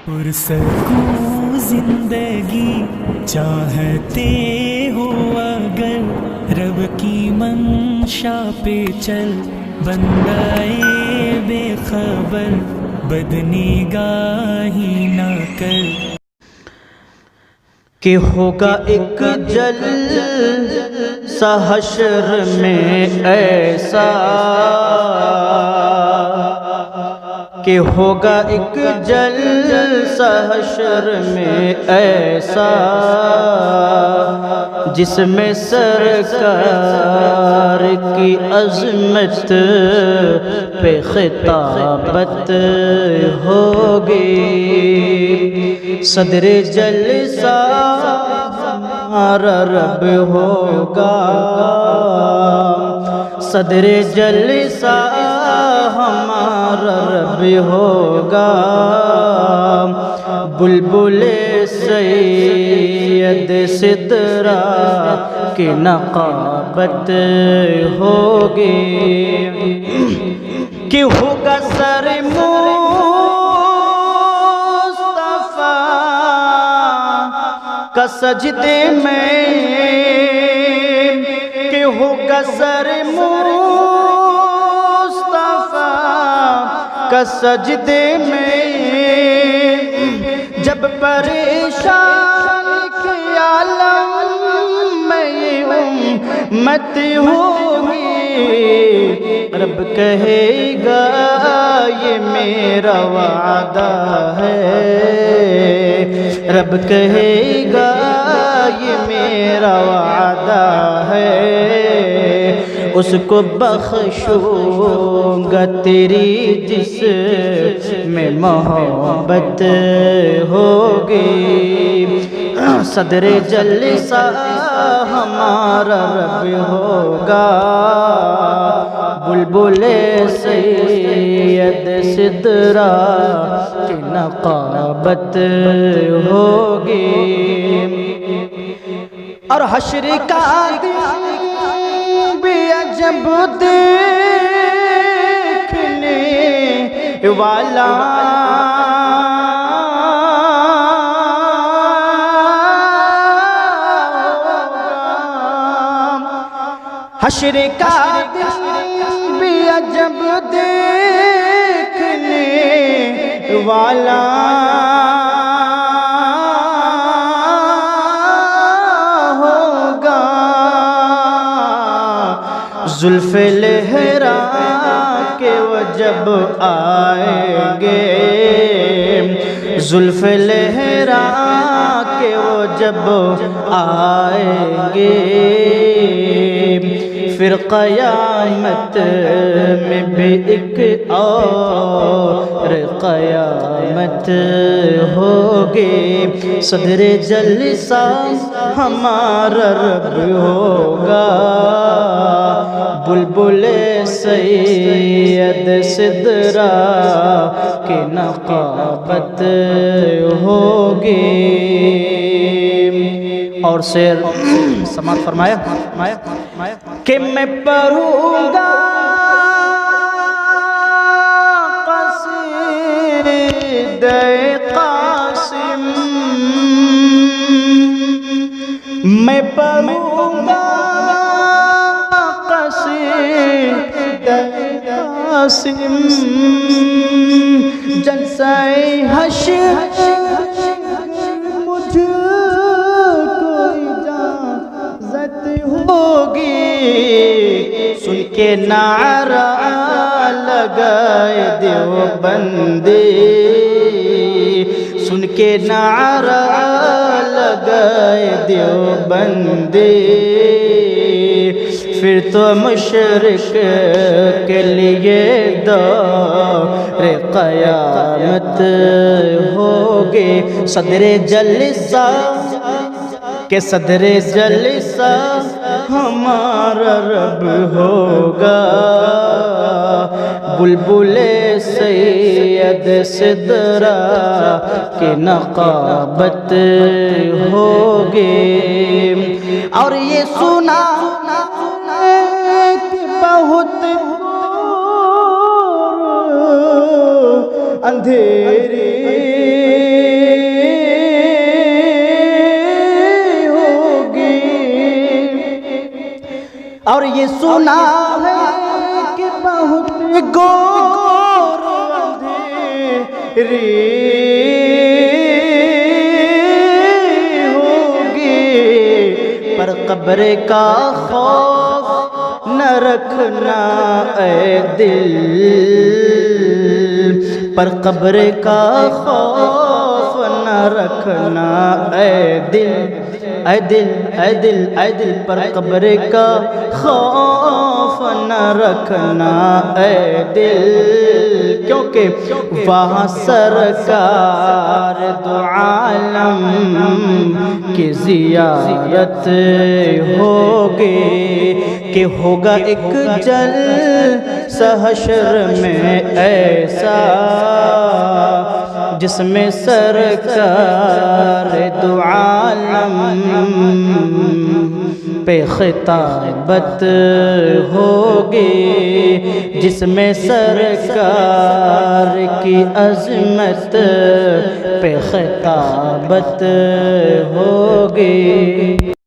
پرسکون زندگی چاہتے ہو اگر رب کی منشا پہ چل، بندہ بے خبر بدنگاہی نہ کر۔ کہ ہوگا ایک جلسہ حشر میں ایسا، کہ ہوگا ایک جلسہ حشر میں ایسا، جس میں سرکار کی عظمت پہ خطابت ہوگی۔ صدر جلسہ ہمارا رب ہوگا، صدر جلسہ ہمارا رب ہوگا، بلبل سید سدرا کی نقابت ہوگی۔ کہ ہوگا سر کا سجدے میں، کہ ہوگا سر مصطفیٰ کا سجدے میں، جب پریشان کی عالم میں امت ہوگی، رب کہے گا یہ میرا وعدہ ہے، رب کہے گا یہ میرا وعدہ ہے، اس کو بخشوں گا تیری جس میں محبت ہوگی۔ صدر جلسہ ہمارا رب ہوگا، بلبل سید سدرا کی نقابت ہوگی۔ اور حشر کا دن بھی عجب دیکھنے والا، حشر کا دن بھی عجب دیکھنے والا، ہوگا زلف لہرا کے وہ جب آئیں گے، زلف لہرا کے وہ جب آئیں گے، پھر قیامت میں بھی ایک اور قیامت ہوگی۔ صدر جلسہ ہمارا رب ہوگا، بلبل سید سدرا کی نقابت ہوگی۔ اور شعر سماعت فرمایا کہ میں پڑھوں گا قصیدہ قاسم، میں پڑھوں گا قصیدہ قاسم، جلسہ حشر ہوگی، سن کے نعرہ لگائے دیوبندی، سن کے نعرہ لگائے دیوبندی، پھر تو مشرق کے لیے دور قیامت ہوگی۔ صدر جلسہ کہ صدر جلسہ ہمارا رب ہوگا، بلبل سید سدرا کی نقابت ہوگی۔ اور یہ سنا کہ بہت اندھیری اور یہ سنا ہے کہ بہت گور اندھیری ہوگی، پر قبر کا خوف نہ رکھنا اے دل، پر قبر کا خوف نہ رکھنا اے دل، اے دل اے دل اے دل، پر قبر کا خوف نہ رکھنا اے دل، کیونکہ وہاں سرکار دو عالم کی زیارت ہوگی، کہ ہوگا ایک جلسہ حشر میں ایسا جس میں سرکار دو عالم پہ خطابت ہوگی، جس میں سرکار کی عظمت پہ خطابت ہوگی۔